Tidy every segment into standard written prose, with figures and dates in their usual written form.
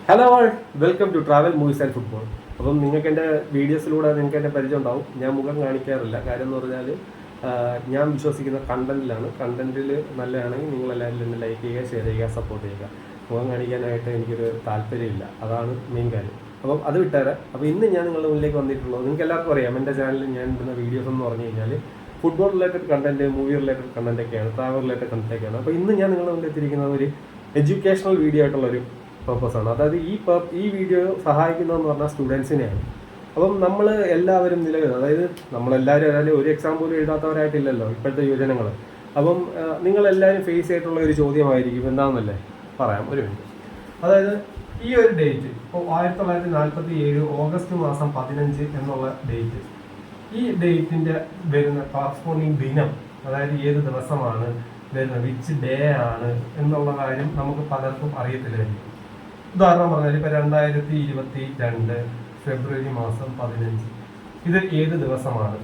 Hello all, welcome to travel movies and football. അപ്പം നിങ്ങൾക്ക് എൻ്റെ വീഡിയോസിലൂടെ നിങ്ങൾക്ക് എൻ്റെ പരിചയം ഉണ്ടാവും. ഞാൻ മുഖം കാണിക്കാറില്ല. കാര്യം എന്ന് പറഞ്ഞാൽ ഞാൻ വിശ്വസിക്കുന്ന കണ്ടന്റിലാണ്. കണ്ടന്റിൽ നല്ലതാണെങ്കിൽ നിങ്ങളെല്ലാവരും എന്നെ ലൈക്ക് ചെയ്യുക, ഷെയർ ചെയ്യുക, സപ്പോർട്ട് ചെയ്യുക. മുഖം കാണിക്കാനായിട്ട് എനിക്കൊരു താല്പര്യമില്ല. അതാണ് മെയിൻ കാര്യം. അപ്പം അത് വിട്ടേരെ. അപ്പോൾ ഇന്ന് ഞാൻ നിങ്ങളുടെ മുന്നിലേക്ക് വന്നിട്ടുള്ളത് നിങ്ങൾക്ക് എല്ലാവർക്കും അറിയാം. എൻ്റെ ചാനലിൽ ഞാൻ ഇടുന്ന വീഡിയോസ് എന്ന് പറഞ്ഞു കഴിഞ്ഞാൽ football related content, movie related കണ്ടന്റൊക്കെയാണ്, ട്രാവൽ റിലേറ്റഡ് കണ്ടന്റൊക്കെയാണ്. അപ്പോൾ ഇന്ന് ഞാൻ നിങ്ങളുടെ മുന്നിൽ എത്തിയിരിക്കുന്നത് ഒരു എഡ്യൂക്കേഷണൽ വീഡിയോ ആയിട്ടുള്ളൊരു പർപ്പസാണ്. അതായത് ഈ വീഡിയോ സഹായിക്കുന്നതെന്ന് പറഞ്ഞാൽ സ്റ്റുഡൻസിനെയാണ്. അപ്പം നമ്മൾ എല്ലാവരും അതായത് നമ്മളെല്ലാവരും അതായത് ഒരു എക്സാം പോലും എഴുതാത്തവരായിട്ടില്ലല്ലോ ഇപ്പോഴത്തെ യുവജനങ്ങൾ. അപ്പം നിങ്ങളെല്ലാവരും ഫേസ് ചെയ്തിട്ടുള്ള ഒരു ചോദ്യമായിരിക്കും, എന്താണെന്നല്ലേ പറയാം ഒരു മിനിറ്റ്. അതായത് ഈ ഒരു ഡേറ്റ് ഇപ്പോൾ 1947 ഓഗസ്റ്റ് മാസം 15 എന്നുള്ള ഡേറ്റ്, ഈ ഡേറ്റിൻ്റെ വരുന്ന കറസ്പോണ്ടിങ് ദിനം, അതായത് ഏത് ദിവസമാണ് വരുന്നത്, വിച്ച് ഡേ ആണ് എന്നുള്ള കാര്യം നമുക്ക് പലർക്കും അറിയത്തില്ലായിരിക്കും. ഉദാഹരണം പറഞ്ഞാൽ ഇപ്പോൾ 2022 ഫെബ്രുവരി മാസം 15 ഇത് ഏത് ദിവസമാണ്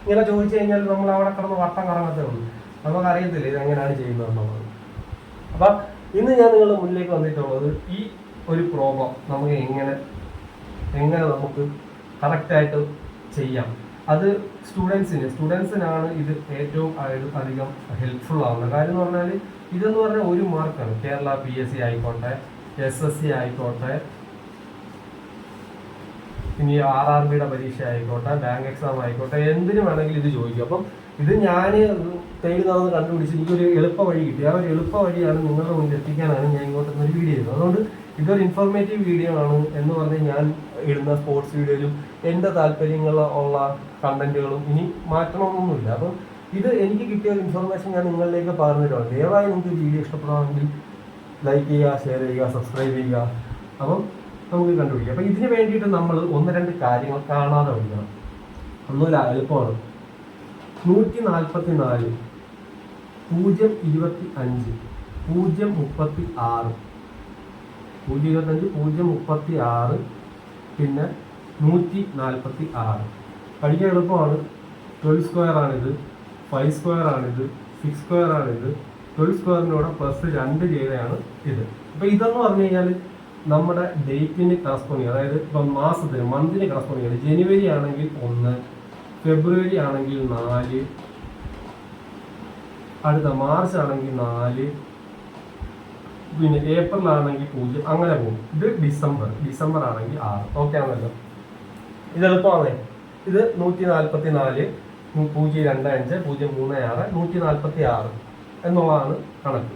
ഇങ്ങനെ ചോദിച്ചു കഴിഞ്ഞാൽ നമ്മൾ അവിടെ കിടന്ന് വട്ടം കറങ്ങത്തേ ഉള്ളൂ. നമുക്ക് അറിയത്തില്ല ഇത് എങ്ങനെയാണ് ചെയ്യുന്നത് എന്നുള്ളത്. അപ്പം ഇന്ന് ഞാൻ നിങ്ങളുടെ മുന്നിലേക്ക് വന്നിട്ടുള്ളത് ഈ ഒരു പ്രോബ്ലം നമുക്ക് എങ്ങനെ നമുക്ക് കറക്റ്റായിട്ട് ചെയ്യാം. അത് സ്റ്റുഡൻസിനാണ് ഇത് ഏറ്റവും അധികം ഹെൽപ്ഫുൾ ആവുന്നത്. കാര്യം എന്ന് പറഞ്ഞാൽ ഇതെന്ന് പറഞ്ഞാൽ ഒരു മാർക്കാണ്. കേരള PSC ആയിക്കോട്ടെ, SSC ആയിക്കോട്ടെ, ഇനി RRBയുടെ പരീക്ഷ ആയിക്കോട്ടെ, ബാങ്ക് എക്സാം ആയിക്കോട്ടെ, എന്തിനു വേണമെങ്കിലും ഇത് ചോദിക്കും. അപ്പം ഇത് ഞാൻ തേടി നടന്ന് കണ്ടുപിടിച്ച് എനിക്കൊരു എളുപ്പ വഴി കിട്ടി. ആ ഒരു എളുപ്പ വഴിയാണ് നിങ്ങളുടെ മുന്നിൽ എത്തിക്കാനാണ് ഞാൻ ഇങ്ങോട്ട് ഒരു വീഡിയോ ചെയ്തത്. അതുകൊണ്ട് ഇതൊരു ഇൻഫോർമേറ്റീവ് വീഡിയോ ആണ് എന്ന് പറഞ്ഞ് ഞാൻ ഇടുന്ന സ്പോർട്സ് വീഡിയോയിലും എൻ്റെ താല്പര്യങ്ങളുള്ള കണ്ടന്റുകളും ഇനി മാറ്റണമെന്നൊന്നുമില്ല. അപ്പം ഇത് എനിക്ക് കിട്ടിയ ഒരു ഇൻഫർമേഷൻ ഞാൻ നിങ്ങളിലേക്ക് പറഞ്ഞിട്ടാണ്. ദയവായി നിങ്ങൾക്ക് വീഡിയോ ഇഷ്ടപ്പെടുകയാണെങ്കിൽ ലൈക്ക് ചെയ്യുക, ഷെയർ ചെയ്യുക, സബ്സ്ക്രൈബ് ചെയ്യുക. അപ്പം നമുക്ക് കണ്ടുപിടിക്കാം. അപ്പം ഇതിന് വേണ്ടിയിട്ട് നമ്മൾ 1-2 കാര്യങ്ങൾ കാണാതെ പഠിക്കണം. ഒന്നുമില്ല, എളുപ്പമാണ്. 144 025 036 025 036 പിന്നെ 146 പഠിക്കാൻ എളുപ്പമാണ്. 12 സ്ക്വയർ ആണിത്, 5 സ്ക്വയർ ആണിത്, 6 സ്ക്വയർ ആണിത്, 12 സ്ക്വയറിനോടെ +2 ചെയ്തതാണ് ഇത്. അപ്പോൾ ഇതെന്ന് പറഞ്ഞു കഴിഞ്ഞാൽ നമ്മുടെ ഡേറ്റിന് കറസ്പോണ്ടിങ്, അതായത് ഇപ്പം മന്തിന് കറസ്പോണ്ടിങ് ആണ്. ജനുവരി ആണെങ്കിൽ 1, ഫെബ്രുവരി ആണെങ്കിൽ 4, അടുത്ത മാർച്ച് ആണെങ്കിൽ 4, പിന്നെ ഏപ്രിൽ ആണെങ്കിൽ 0, അങ്ങനെ പോകും. ഇത് ഡിസംബർ ആണെങ്കിൽ 6. ഓക്കെ ആണല്ലോ, ഇത് എളുപ്പമാണേ. ഇത് 144 025 036 146 എന്നുള്ളതാണ് കണക്ക്.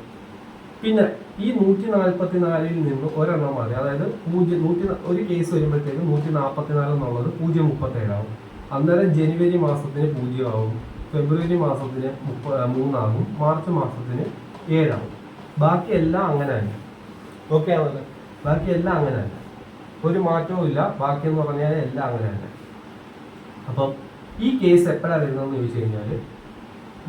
പിന്നെ ഈ 144-ൽ നിന്ന് ഒരെണ്ണം മതി. അതായത് ഒരു കേസ് വരുമ്പോഴത്തേക്ക് 144 എന്നുള്ളത് 037 ആവും. അന്നേരം ജനുവരി മാസത്തിന് 0 ആവും, ഫെബ്രുവരി മാസത്തിന് 3 ആകും, മാർച്ച് മാസത്തിന് 7 ആവും. ബാക്കിയെല്ലാം അങ്ങനെ തന്നെ. ഓക്കെ ആണല്ലോ, ബാക്കിയെല്ലാം അങ്ങനെ തന്നെ, ഒരു മാറ്റവും ഇല്ല. ബാക്കിയെന്ന് പറഞ്ഞാൽ എല്ലാം അങ്ങനെ തന്നെ. അപ്പം ഈ കേസ് എപ്പോഴാണ് വരുന്നതെന്ന് ചോദിച്ചു കഴിഞ്ഞാൽ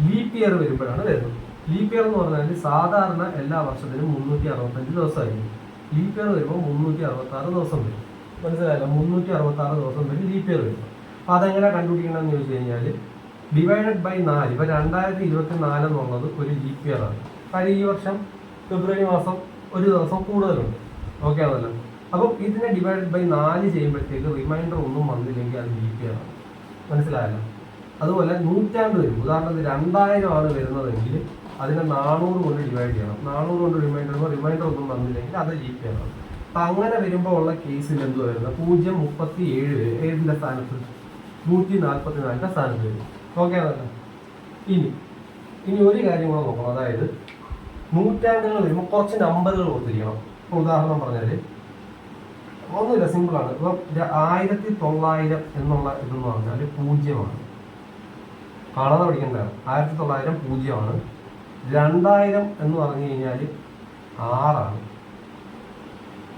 ലീപ്പ് ഇയർ വരുമ്പോഴാണ് വരുന്നത്. ലീപ്പ് ഇയർ എന്ന് പറഞ്ഞാൽ സാധാരണ എല്ലാ വർഷത്തിനും 365 ദിവസമായിരിക്കും. ലീപ്പ് ഇയർ വരുമ്പോൾ 366 ദിവസം വരും. മനസ്സിലായല്ലോ, 366 ദിവസം വരും ലീപ്പ് ഇയർ വരുമ്പോൾ. അപ്പോൾ അതെങ്ങനെ കണ്ടുപിടിക്കണമെന്ന് ചോദിച്ചു കഴിഞ്ഞാൽ ഡിവൈഡഡ് ബൈ 4. ഇപ്പോൾ 2024 എന്നുള്ളത് ഒരു ലീപ്പ് ഇയർ ആണ്. കാര്യം ഈ വർഷം ഫെബ്രുവരി മാസം ഒരു ദിവസം കൂടുതലുണ്ട്. ഓക്കെ ആണല്ലോ. അപ്പം ഇതിനെ ഡിവൈഡഡ് ബൈ 4 ചെയ്യുമ്പോഴത്തേക്ക് റിമൈൻഡർ ഒന്നും വന്നില്ലെങ്കിൽ അത് ലീപ്പ് ഇയർ ആണ്. മനസ്സിലായല്ലോ. അതുപോലെ 100 വരും. ഉദാഹരണത്തിന് 2000 ആണ് വരുന്നതെങ്കിൽ അതിനെ 400 കൊണ്ട് ഡിവൈഡ് ചെയ്യണം. 400 കൊണ്ട് റിമൈൻഡർ ഒന്നും വന്നില്ലെങ്കിൽ അത് ലീപ്പ് ഇയർ ആണ്. അപ്പം അങ്ങനെ വരുമ്പോൾ ഉള്ള കേസിൽ എന്ത് വരുന്നത് 037 വരും. ഏതിൻ്റെ സ്ഥാനത്ത്? 144-ന്റെ സ്ഥാനത്ത് വരും. ഓക്കെ ആണല്ലോ. ഇനി ഒരു കാര്യം കൂടെ നോക്കണം. അതായത് 100 വരുമ്പോൾ കുറച്ച് നമ്പറുകൾ ഓർത്തിരിക്കണം. ഇപ്പോൾ ഉദാഹരണം പറഞ്ഞാൽ ഒന്നുമില്ല, സിമ്പിളാണ്. ഇപ്പം 1900 എന്നുള്ള ഇതെന്ന് പറഞ്ഞാൽ 0 കാണാതെ പഠിക്കേണ്ടതാണ്. 1900 0. 2000 എന്ന് പറഞ്ഞു കഴിഞ്ഞാൽ 6.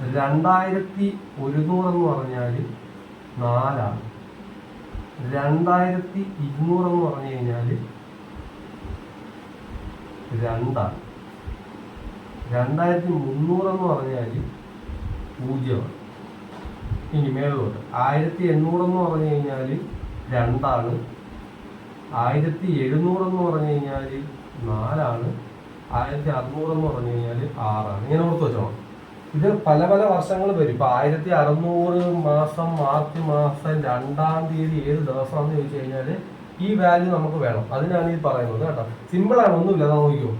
2100 എന്ന് പറഞ്ഞാൽ 4. 2200 എന്ന് പറഞ്ഞു കഴിഞ്ഞാൽ 2. 2300 എന്ന് പറഞ്ഞാൽ 0. ഇനി മേലോട്ട് 1800 എന്ന് പറഞ്ഞു കഴിഞ്ഞാൽ 2. 1700 എന്ന് പറഞ്ഞു കഴിഞ്ഞാൽ 4. 1600 എന്ന് പറഞ്ഞു കഴിഞ്ഞാൽ 6. ഇങ്ങനെ ഓർത്ത് വെച്ചോളാം. ഇത് പല പല വർഷങ്ങൾ വരും. ഇപ്പൊ 1600 മാസം മാർച്ച് മാസം 2-ാം തീയതി ഏത് ദിവസമാണെന്ന് ചോദിച്ചു കഴിഞ്ഞാൽ ഈ വാല്യൂ നമുക്ക് വേണം. അതിനാണ് ഈ പറയുന്നത് കേട്ടോ. സിമ്പിളാണ്, ഒന്നുമില്ല. നോക്കിയോ,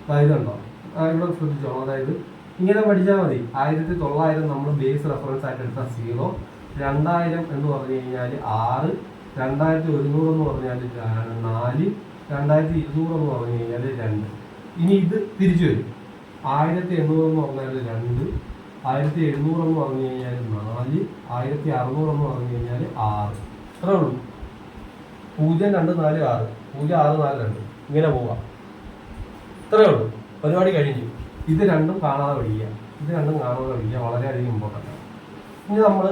അതായത് ഉണ്ടോ, ഇവിടെ ശ്രദ്ധിച്ചോളൂ. അതായത് ഇങ്ങനെ പഠിച്ചാൽ മതി. 1900 നമ്മൾ ബേസ് റെഫറൻസ് ആയിട്ട് എടുത്ത 0, 2000 എന്ന് പറഞ്ഞു കഴിഞ്ഞാൽ 6, 2100 എന്ന് പറഞ്ഞാൽ 4, 2200 എന്ന് പറഞ്ഞു കഴിഞ്ഞാൽ 2. ഇനി ഇത് തിരിച്ചു വരും. 1800 എന്ന് പറഞ്ഞാൽ 2, 1700 എന്ന് പറഞ്ഞു കഴിഞ്ഞാൽ 4, 1600 എന്ന് പറഞ്ഞു കഴിഞ്ഞാൽ 6. അത്രേ ഉള്ളൂ. 0, 2, 4, 6, 0, 6, 4, 2 ഇങ്ങനെ പോവാം. ഇത്രേ ഉള്ളൂ. പരിപാടി കഴിഞ്ഞു. ഇത് രണ്ടും കാണാതെ പഠിക്കുക. വളരെയധികം ഇമ്പോർട്ടൻ്റ് ആണ്. ഇനി നമ്മൾ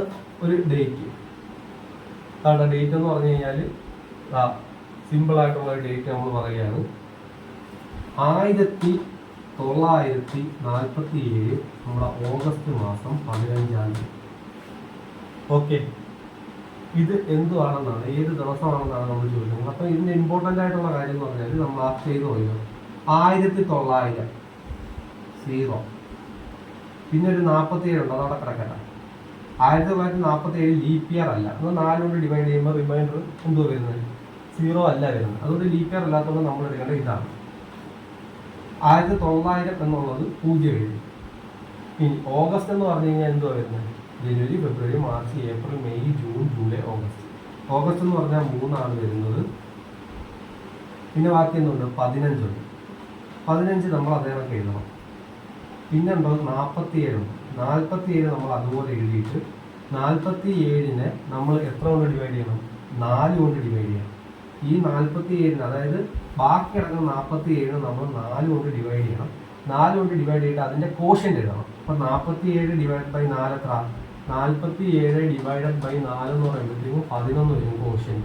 ഒരു ഡേറ്റ്, ഡേറ്റ് എന്ന് പറഞ്ഞു കഴിഞ്ഞാൽ സിമ്പിളായിട്ടുള്ള ഒരു ഡേറ്റ് നമ്മൾ പറയുകയാണ്. 1947 നമ്മുടെ ഓഗസ്റ്റ് മാസം 15-ാം തീയതി. ഓക്കെ, ഇത് എന്തുവാണെന്നാണ്, ഏത് ദിവസമാണെന്നാണ് നമ്മൾ ചോദിക്കുന്നത്. അപ്പം ഇതിൻ്റെ ഇമ്പോർട്ടൻ്റ് ആയിട്ടുള്ള കാര്യം എന്ന് പറഞ്ഞാൽ നമ്മൾ ആ ചെയ്ത് പോയത് 1900 0, പിന്നെ ഒരു 47 ഉണ്ട്, അതവിടെ കിടക്കട്ടെ. 1947 ലീപ്പ് ഇയർ അല്ല. അത് 4 കൊണ്ട് ഡിവൈഡ് ചെയ്യുമ്പോൾ റിമൈൻഡർ എന്തുവാ വരുന്നത്? 0 അല്ല വരുന്നത്. അതുകൊണ്ട് ലീപ്പ് ഇയർ അല്ലാത്തതുകൊണ്ട് നമ്മൾ എടുക്കേണ്ടത് ഇതാണ്. 1900 എന്നുള്ളത് 0 എഴുതി. ഇനി ഓഗസ്റ്റ് എന്ന് പറഞ്ഞു കഴിഞ്ഞാൽ എന്തുവാ വരുന്നത്? ജനുവരി, ഫെബ്രുവരി, March, April, May, June, July, August. August എന്ന് പറഞ്ഞാൽ 3 വരുന്നത്. പിന്നെ ബാക്കി എന്തുണ്ട്? 15 ഉണ്ട്. 15 നമ്മൾ അതേപോലെ എഴുതണം. പിന്നെ ഉണ്ടത് 47 ഉണ്ട്. 47 നമ്മൾ അതുപോലെ എഴുതിയിട്ട് 47-നെ നമ്മൾ എത്ര കൊണ്ട് ഡിവൈഡ് ചെയ്യണം? 4 കൊണ്ട് ഡിവൈഡ് ചെയ്യണം. ഈ 47-ന്, അതായത് ബാക്കി കിടക്കുന്ന 47 നമ്മൾ 4 കൊണ്ട് ഡിവൈഡ് ചെയ്യണം. 4 കൊണ്ട് ഡിവൈഡ് ചെയ്തിട്ട് അതിൻ്റെ കോഷ്യൻ്റ് എഴുതണം. അപ്പം 47 ഡിവൈഡ് ബൈ 4 എത്ര? 47 ഡിവൈഡഡ് ബൈ 4 എന്ന് പറയുമ്പോഴത്തേക്കും 11 വരും കോഷ്യൻ.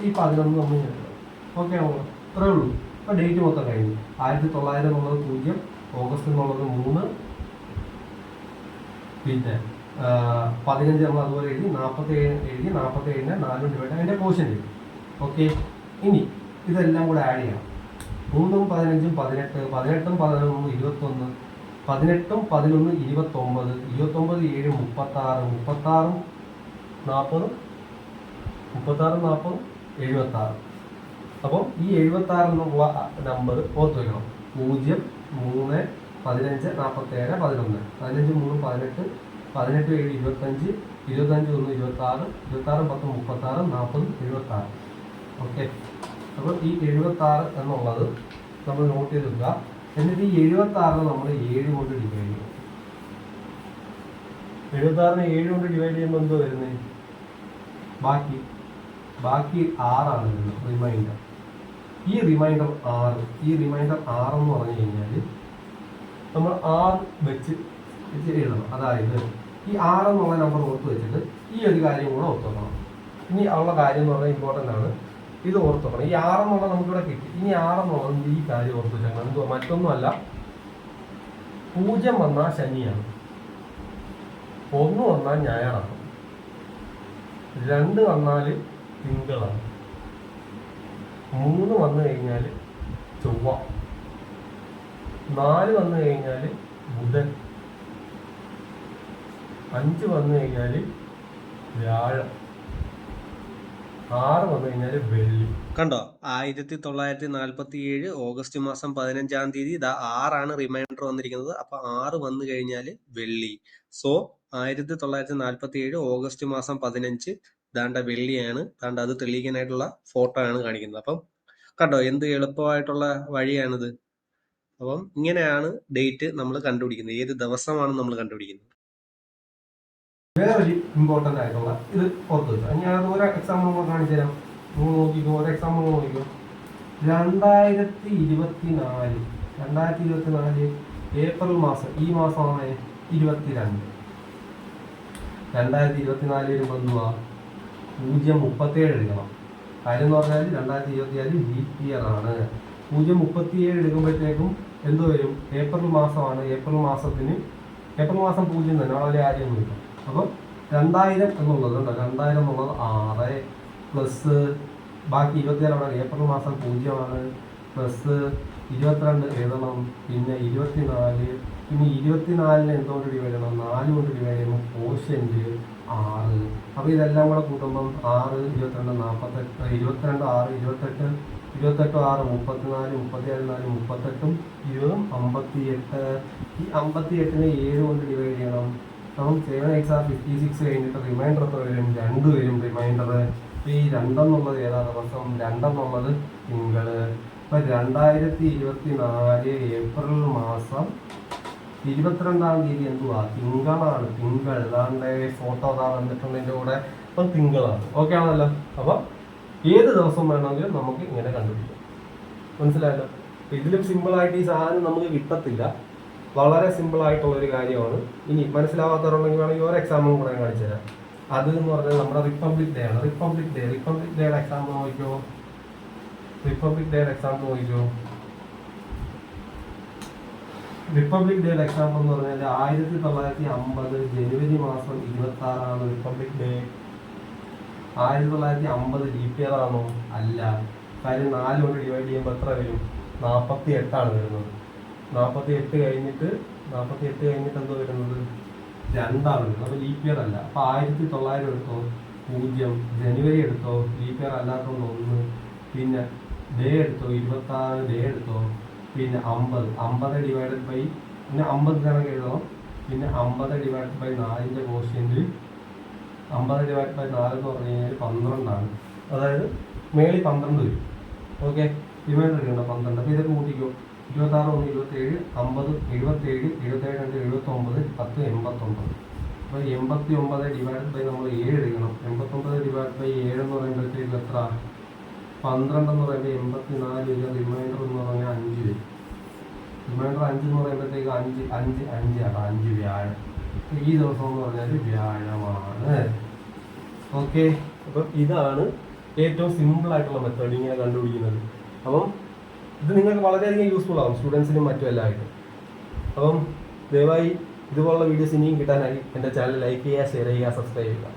ഈ 11 നമ്മൾ എഴുതണം. ഓക്കെ ആണോ? ഇത്രേ ഉള്ളൂ. അപ്പോൾ ഡേറ്റ് മൊത്തം കഴിഞ്ഞു. 1900 എന്നുള്ളത് 0, ഓഗസ്റ്റ് എന്നുള്ളത് 3, പിന്നെ 15 നമ്മൾ അതുപോലെ എഴുതി. 47 എഴുതി. 47-നെ 4 ഡിവൈഡ് അതിൻ്റെ കോഷ്യൻ എഴുതി. ഓക്കെ, ഇനി ഇതെല്ലാം കൂടെ ആഡ് ചെയ്യണം. 3ഉം 15ഉം 18, 18ഉം 11ഉം 21, 18ഉം 11, 29, 29, 7, 36, 36, 40, 36, 40, 76. അപ്പം ഈ 76 എന്നുള്ള നമ്പർ ഓർത്ത് വയ്ക്കണം. 0, 3, 15, 47, 11, 15, 3, 18, 18, 7, 25, 25, 1, 26, 26, 10, 36, 40, 76. ഓക്കെ, അപ്പോൾ ഈ 76 എന്നുള്ളത് നമ്മൾ നോട്ട് ചെയ്ത് വെക്കുക. എന്നിട്ട് ഈ 76-നെ നമ്മൾ 7 കൊണ്ട് ഡിവൈഡ് ചെയ്യും. 76-നെ 7 കൊണ്ട് ഡിവൈഡ് ചെയ്യുമ്പോൾ എന്തോ വരുന്നത്? ബാക്കി 6 വരുന്നത്, റിമൈൻഡർ. ഈ റിമൈൻഡർ 6 എന്ന് പറഞ്ഞു കഴിഞ്ഞാൽ നമ്മൾ 6 വെച്ച് എഴുതണം. അതായത് ഈ 6 എന്നുള്ള നമ്പർ ഓർത്ത് വെച്ചിട്ട് ഈ ഒരു കാര്യം കൂടെ ഓർത്ത് വെക്കണം. ഇനി ഉള്ള കാര്യം എന്ന് പറഞ്ഞാൽ ഇമ്പോർട്ടൻ്റ് ആണ്. ഇത് ഓർത്ത് വെക്കണം. ഈ 6 എന്നുള്ളത് നമുക്കിവിടെ കിട്ടി. ഇനി 6 എന്നുള്ളത് ഈ കാര്യം ഓർത്ത് വെച്ചാൽ എന്തോ മറ്റൊന്നുമല്ല, 0 വന്നാൽ ശനിയാണ്, 1 വന്നാൽ ഞായറാണ്, 2 വന്നാൽ തിങ്കളാണ്, 3 വന്നു കഴിഞ്ഞാൽ ചൊവ്വ, 4 വന്നു കഴിഞ്ഞാൽ ബുധൻ, 5 വന്നു കഴിഞ്ഞാൽ വ്യാഴം, 6 വന്നു കഴിഞ്ഞാൽ വെള്ളി. കണ്ടോ, 1947 ഓഗസ്റ്റ് മാസം 15-ാം തീയതി 6 റിമൈൻഡർ വന്നിരിക്കുന്നത്. അപ്പൊ 6 വന്നു കഴിഞ്ഞാൽ വെള്ളി. സോ 1947 ഓഗസ്റ്റ് മാസം 15 ദാണ്ട വെള്ളിയാണ്. ദാണ്ട അത് തെളിയിക്കാനായിട്ടുള്ള ഫോട്ടോ ആണ് കാണിക്കുന്നത്. അപ്പം കണ്ടോ, എന്ത് എളുപ്പമായിട്ടുള്ള വഴിയാണിത്. അപ്പം ഇങ്ങനെയാണ് ഡേറ്റ് നമ്മൾ കണ്ടുപിടിക്കുന്നത്, ഏത് ദിവസമാണ് നമ്മൾ കണ്ടുപിടിക്കുന്നത്. വേറൊരു ഇമ്പോർട്ടൻ്റ് ആയിട്ടുള്ള ഇത് ഓർത്ത് വെച്ചാൽ ഞാൻ ഓരോ എക്സാമ്പിൾ കാണിച്ചു തരാം. നിങ്ങൾ നോക്കിക്കോ, ഓരോ എക്സാമ്പിൾ നോക്കിക്കോ. 2024 ഏപ്രിൽ മാസം, ഈ മാസമാണ് 22. 2024 വരുമ്പോൾ എന്തുവാ? 037 എടുക്കണം. കാര്യം എന്ന് പറഞ്ഞാൽ 2024 ലീപ്പ് ഇയർ ആണ്. 037 എടുക്കുമ്പോഴത്തേക്കും എന്ത് വരും? ഏപ്രിൽ മാസമാണ്. ഏപ്രിൽ മാസം 0 തന്നെ, വളരെ കാര്യമൊന്നുമില്ല. അപ്പം 2000 എന്നുള്ളത് ഉണ്ടോ, 2000 എന്നുള്ളത് 6 പ്ലസ് ബാക്കി 26 ഏപ്രിൽ മാസം 0 ആണ്, പ്ലസ് 22 എഴുതണം, പിന്നെ 24 പിന്നെ 24 എന്തുകൊണ്ട് ഡിവൈഡ് ചെയ്യണം? 4 കൊണ്ട് ഡിവൈഡ് ചെയ്യുമ്പോൾ കോഷ്യന്റ് 6. അപ്പോൾ ഇതെല്ലാം കൂടെ കൂട്ടുമ്പം 6, 22, 48, 22, 6, 28, 28, 6, 34, 37, 4, 38, 20, 58. ഈ 58നെ 7 കൊണ്ട് ഡിവൈഡ് ചെയ്യണം. അപ്പം 7 x 56 കഴിഞ്ഞിട്ട് റിമൈൻഡർ എത്ര വരും? 2 വരും റിമൈൻഡർ. ഈ 2 എന്നുള്ളത് ഏതാ ദിവസം? 2 എന്നുള്ളത് തിങ്കൾ. ഇപ്പം 2024 ഏപ്രിൽ മാസം 22-ാം തീയതി എന്തുവാ? തിങ്കളാണ്. തിങ്കൾ അതാണ്ട് ഫോട്ടോ അതാ വന്നിട്ടുണ്ട് എൻ്റെ കൂടെ. അപ്പം തിങ്കളാണ്. ഓക്കെ ആണല്ലോ. അപ്പം ഏത് ദിവസം വേണമെങ്കിലും നമുക്ക് ഇങ്ങനെ കണ്ടുപിടിക്കാം. മനസ്സിലായല്ലോ? ഇതിലും സിമ്പിളായിട്ട് ഈ സാധനം നമുക്ക് കിട്ടത്തില്ല. വളരെ സിമ്പിളായിട്ടുള്ളൊരു കാര്യമാണ്. ഇനി മനസ്സിലാവാത്തവരുണ്ടെങ്കിൽ വേണമെങ്കിൽ ഒരു എക്സാമ്പിളും കൂടെ കാണിച്ചു തരാം. അത് എന്ന് പറഞ്ഞാൽ നമ്മുടെ റിപ്പബ്ലിക് ഡേ ആണ്. റിപ്പബ്ലിക് ഡേയുടെ എക്സാമ്പിൾ നോക്കിക്കോ. റിപ്പബ്ലിക് ഡേയുടെ എക്സാമ്പിൾ നോക്കിക്കോ. റിപ്പബ്ലിക് ഡേയുടെ എക്സാമ്പിൾ എന്ന് പറഞ്ഞാൽ 1950 ജനുവരി മാസം 26 റിപ്പബ്ലിക് ഡേ. 1950 ലീപ് ഇയർ ആണോ? അല്ല. കാര്യം 4 കൊണ്ട് ഡിവൈഡ് ചെയ്യുമ്പോൾ എത്ര വരും? 48 വരുന്നത്. 48 കഴിഞ്ഞിട്ട് എന്തോ വരുന്നത്? 2 വരുന്നത്. അപ്പോൾ ലീപ് ഇയർ അല്ല. അപ്പോൾ 1900 എടുത്തോ, 0. ജനുവരി എടുത്തോ, ലീപ് ഇയർ അല്ലാത്തതുകൊണ്ട് 1. പിന്നെ ഡേ എടുത്തോ, 26 ഡേ എടുത്തോ. പിന്നെ 50 ഡിവൈഡഡ് ബൈ, പിന്നെ 50 കണക്ക് എഴുതണം. പിന്നെ 50 ഡിവൈഡഡ് ബൈ 4ൻ്റെ കോഷ്യൻ്റ് 50 ഡിവൈഡ് ബൈ 4 എന്ന് പറഞ്ഞു കഴിഞ്ഞാൽ 12. അതായത് മേളിൽ 12 വരും. ഓക്കെ, റിമൈൻഡർ എടുക്കണ്ട 12. അപ്പോൾ ഇതൊക്കെ കൂട്ടിക്കോ. 26, 1, 27, 50, 77, 77, 79, 10, 89. അപ്പോൾ 89 ഡിവൈഡ് ബൈ നമ്മൾ 7 എടുക്കണം. 89 ഡിവൈഡ് ബൈ 7 എന്ന് പറയുമ്പോഴത്തേക്ക് എത്ര? 12 എന്ന് പറയുമ്പോൾ 84 വരിക. റിമൈൻഡർ എന്ന് പറഞ്ഞാൽ 5 വരും. റിമൈൻഡർ 5 എന്ന് പറയുമ്പോഴത്തേക്ക് 5 വ്യാഴം. ഈ ദിവസം എന്ന് പറഞ്ഞാൽ വ്യാഴമാണ്. ഓക്കെ, അപ്പം ഇതാണ് ഏറ്റവും സിമ്പിളായിട്ടുള്ള മെത്തേഡ് ഇങ്ങനെ കണ്ടുപിടിക്കുന്നത്. അപ്പം ഇത് നിങ്ങൾക്ക് വളരെയധികം യൂസ്ഫുൾ ആകും, സ്റ്റുഡൻസിനും മറ്റും എല്ലാമായിട്ട്. അപ്പം ദയവായി ഇതുപോലുള്ള വീഡിയോസ് ഇനിയും കിട്ടാനായി എൻ്റെ ചാനൽ ലൈക്ക് ചെയ്യുക, ഷെയർ ചെയ്യുക, സബ്സ്ക്രൈബ് ചെയ്യുക.